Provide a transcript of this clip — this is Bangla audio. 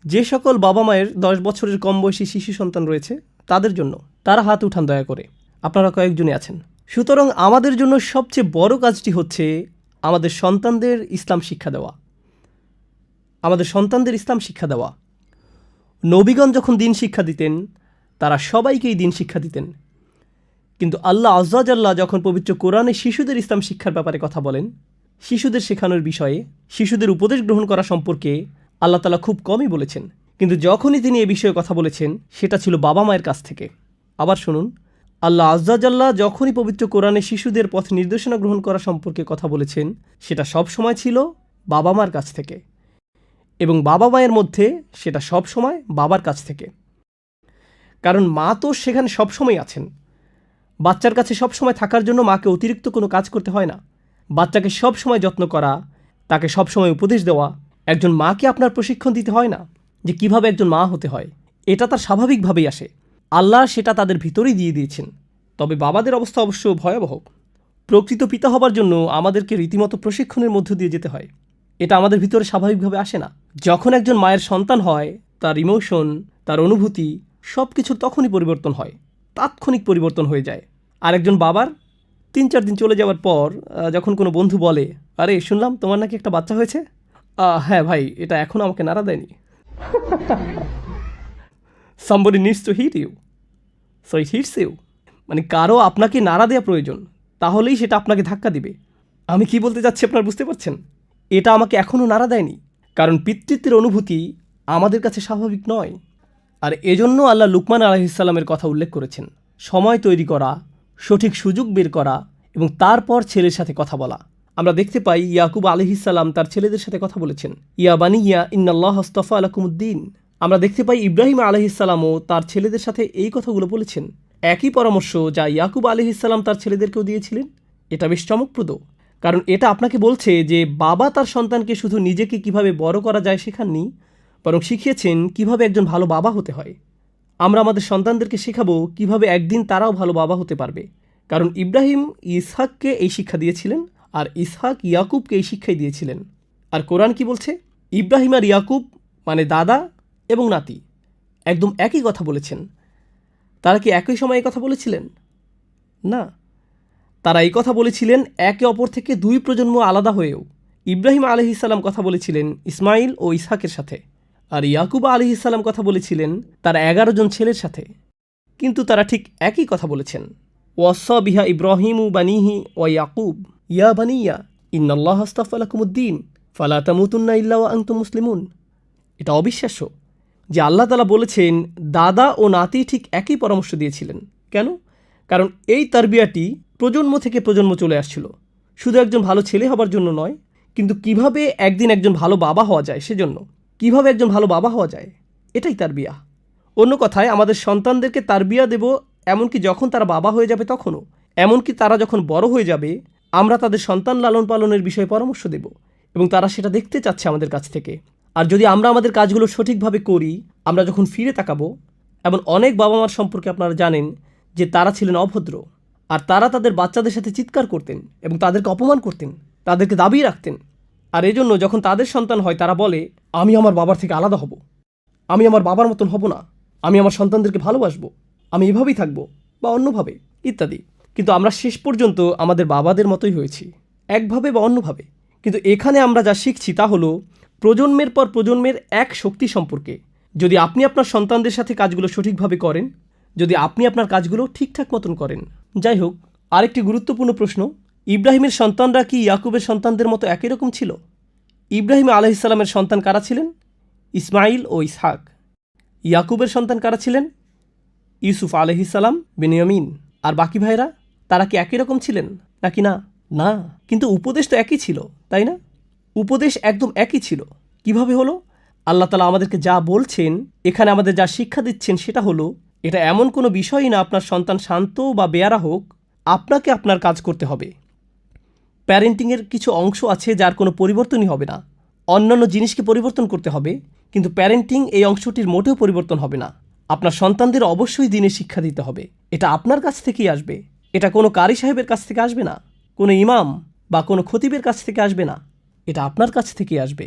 যে সকল বাবা মায়ের 10 বছরের কম বয়সী শিশু সন্তান রয়েছে তাদের জন্য, তারা হাত উঠান দয়া করে। আপনারা কয়েকজনই আছেন। সুতরাং আমাদের জন্য সবচেয়ে বড় কাজটি হচ্ছে আমাদের সন্তানদের ইসলাম শিক্ষা দেওয়া। আমাদের সন্তানদের ইসলাম শিক্ষা দেওয়া। নবীগণ যখন দিন শিক্ষা দিতেন, তারা সবাইকেই দিন শিক্ষা দিতেন। কিন্তু আল্লাহ আজ্জা জাল্লা যখন পবিত্র কোরআনে শিশুদের ইসলাম শিক্ষার ব্যাপারে কথা বলেন, শিশুদের শেখানোর বিষয়ে, শিশুদের উপদেশ গ্রহণ করা সম্পর্কে আল্লাহ তাআলা খুব কমই বলেছেন। কিন্তু যখনই তিনি এ বিষয়ে কথা বলেছেন, সেটা ছিল বাবা মায়ের কাছ থেকে। আবার শুনুন, আল্লাহ আজ্জা জাল্লা যখনই পবিত্র কোরআনে শিশুদের পথ নির্দেশনা গ্রহণ করা সম্পর্কে কথা বলেছেন, সেটা সব সময় ছিল বাবা মার কাছ থেকে, এবং বাবা মায়ের মধ্যে সেটা সব সময় বাবার কাছ থেকে। কারণ মা তো সেখানে সবসময় আছেন। বাচ্চার কাছে সবসময় থাকার জন্য মাকে অতিরিক্ত কোনো কাজ করতে হয় না। বাচ্চাকে সবসময় যত্ন করা, তাকে সবসময় উপদেশ দেওয়া, একজন মাকে আপনার প্রশিক্ষণ দিতে হয় না যে কিভাবে একজন মা হতে হয়। এটা তার স্বাভাবিকভাবেই আসে। আল্লাহ সেটা তাদের ভিতরেই দিয়ে দিয়েছেন। তবে বাবাদের অবস্থা অবশ্য ভয়াবহ। প্রকৃত পিতা হবার জন্য আমাদেরকে রীতিমতো প্রশিক্ষণের মধ্য দিয়ে যেতে হয়। এটা আমাদের ভিতরে স্বাভাবিকভাবে আসে না। যখন একজন মায়ের সন্তান হয়, তার ইমোশন, তার অনুভূতি সব কিছুর তখনই পরিবর্তন হয়, তাৎক্ষণিক পরিবর্তন হয়ে যায়। আর একজন বাবার 3-4 দিন চলে যাওয়ার পর যখন কোনো বন্ধু বলে, আরে শুনলাম তোমার নাকি একটা বাচ্চা হয়েছে, হ্যাঁ ভাই, এটা এখনও আমাকে নাড়া দেয়নি। somebody needs to hit you, so it hits you। মানে কারো আপনাকে নাড়া দেওয়া প্রয়োজন, তাহলেই সেটা আপনাকে ধাক্কা দিবে। আমি কি বলতে চাচ্ছি আপনারা বুঝতে পারছেন? এটা আমাকে এখনও নাড়া দেয়নি, কারণ পিতৃত্বের অনুভূতি আমাদের কাছে স্বাভাবিক নয়। আর এজন্য আল্লাহ লুকমান আলাইহিস সালামের কথা উল্লেখ করেছেন, সময় তৈরি করা, সঠিক সুযোগ বের করা এবং তারপর ছেলের সাথে কথা বলা। আমরা দেখতে পাই ইয়াকুব আলাইহিস সালাম তার ছেলেদের সাথে কথা বলেছেন, ইয়া বানিয়া ইন্নাল্লাহ আস্তাফা লাকুমুদ্দিন। আমরা দেখতে পাই ইব্রাহিম আলাইহিস সালামও তার ছেলেদের সাথে এই কথাগুলো বলেছেন। একই পরামর্শ যা ইয়াকুব আলাইহিস সালাম তার ছেলেদেরকেও দিয়েছিলেন। এটা বেশ চমকপ্রদ, কারণ এটা আপনাকে বলছে যে বাবা তার সন্তানকে শুধু নিজেকে কিভাবে বড় করা যায় শেখাননি, বরং শিখিয়েছেন কিভাবে একজন ভালো বাবা হতে হয়। আমরা আমাদের সন্তানদেরকে শেখাবো কিভাবে একদিন তারাও ভালো বাবা হতে পারবে, কারণ ইব্রাহিম ইসহাককে এই শিক্ষা দিয়েছিলেন, আর ইসহাক ইয়াকুবকে এই শিক্ষাই দিয়েছিলেন। আর কোরআন কি বলছে? ইব্রাহিম আর ইয়াকুব মানে দাদা এবং নাতি একদম একই কথা বলেছেন। তারা কি একই সময়ে এই কথা বলেছিলেন? না, তারা এই কথা বলেছিলেন একে অপর থেকে 2 প্রজন্ম আলাদা হয়েও। ইব্রাহিম আলাইহিস সালাম কথা বলেছিলেন ইসমাইল ও ইসহাকের সাথে, আর ইয়াকুব আলাইহিস সালাম কথা বলেছিলেন তার 11 জন ছেলের সাথে। কিন্তু তারা ঠিক একই কথা বলেছেন, ওয়াসা বিহা ইব্রাহিমু বানিহি ওয়া ইয়াকুব ইয়া বানিয়া ইন্নাল্লাহ আস্তাফা লাকুমুদ্দিন ফালা তামুতুন্না ইল্লা ওয়া আনতুম মুসলিমুন। এটা অবিশ্বাস্য যে আল্লাহ তাআলা বলেছেন দাদা ও নাতি ঠিক একই পরামর্শ দিয়েছিলেন। কেন? কারণ এই তারবিয়াটি প্রজন্ম থেকে প্রজন্ম চলে আসছিল, শুধু একজন ভালো ছেলে হবার জন্য নয়, কিন্তু কিভাবে একদিন একজন ভালো বাবা হওয়া যায় সেজন্য। কিভাবে একজন ভালো বাবা হওয়া যায়, এটাই তারবিয়া। অন্য কথায়, আমাদের সন্তানদেরকে তারবিয়া দেব এমনকি যখন তারা বাবা হয়ে যাবে তখনও, এমনকি তারা যখন বড় হয়ে যাবে আমরা তাদের সন্তান লালন পালনের বিষয়ে পরামর্শ দেব, এবং তারা সেটা দেখতে চাচ্ছে আমাদের কাছ থেকে। আর যদি আমরা আমাদের কাজগুলো সঠিকভাবে করি, আমরা যখন ফিরে তাকাবো, এমন অনেক বাবা মার সম্পর্কে আপনারা জানেন যে তারা ছিলেন অভদ্র, আর তারা তাদের বাচ্চাদের সাথে চিৎকার করতেন এবং তাদেরকে অপমান করতেন, তাদেরকে দাবিয়ে রাখতেন। আর এজন্য যখন তাদের সন্তান হয় তারা বলে, আমি আমার বাবার থেকে আলাদা হব, আমি আমার বাবার মতন হব না, আমি আমার সন্তানদেরকে ভালোবাসবো, আমি এভাবেই থাকবো বা অন্যভাবে ইত্যাদি। কিন্তু আমরা শেষ পর্যন্ত আমাদের বাবাদের মতোই হয়েছি, একভাবে বা অন্যভাবে। কিন্তু এখানে আমরা যা শিখছি তা হলো প্রজন্মের পর প্রজন্মের এক শক্তি সম্পর্কে। যদি আপনি আপনার সন্তানদের সাথে কাজগুলো সঠিকভাবে করেন, যদি আপনি আপনার কাজগুলো ঠিকঠাক মতন করেন। যাই হোক, আরেকটি গুরুত্বপূর্ণ প্রশ্ন, ইব্রাহিমের সন্তানরা কি ইয়াকুবের সন্তানদের মতো একই রকম ছিল? ইব্রাহিম আলাইহিস সালামের সন্তান কারা ছিলেন? ইসমাইল ও ইসহাক। ইয়াকুবের সন্তান কারা ছিলেন? ইউসুফ আলাইহিস সালাম, বেনিয়ামিন। আর বাকি ভাইরা, তারা কি একই রকম ছিলেন নাকি না? না, কিন্তু উপদেশ তো একই ছিল, তাই না? উপদেশ একদম একই ছিল। কিভাবে হলো? আল্লাহ তাআলা আমাদেরকে যা বলছেন, এখানে আমাদের যা শিক্ষা দিচ্ছেন সেটা হলো, এটা এমন কোনো বিষয়ই না আপনার সন্তান শান্ত বা বেয়ারা হোক, আপনাকে আপনার কাজ করতে হবে। প্যারেন্টিংয়ের কিছু অংশ আছে যার কোনো পরিবর্তনই হবে না। অন্যান্য জিনিসকে পরিবর্তন করতে হবে, কিন্তু প্যারেন্টিং এই অংশটির মোটেও পরিবর্তন হবে না। আপনার সন্তানদের অবশ্যই দিনের শিক্ষা দিতে হবে। এটা আপনার কাছ থেকেই আসবে। এটা কোনো কারি সাহেবের কাছ থেকে আসবে না, কোনো ইমাম বা কোনো খতিবের কাছ থেকে আসবে না, এটা আপনার কাছ থেকেই আসবে।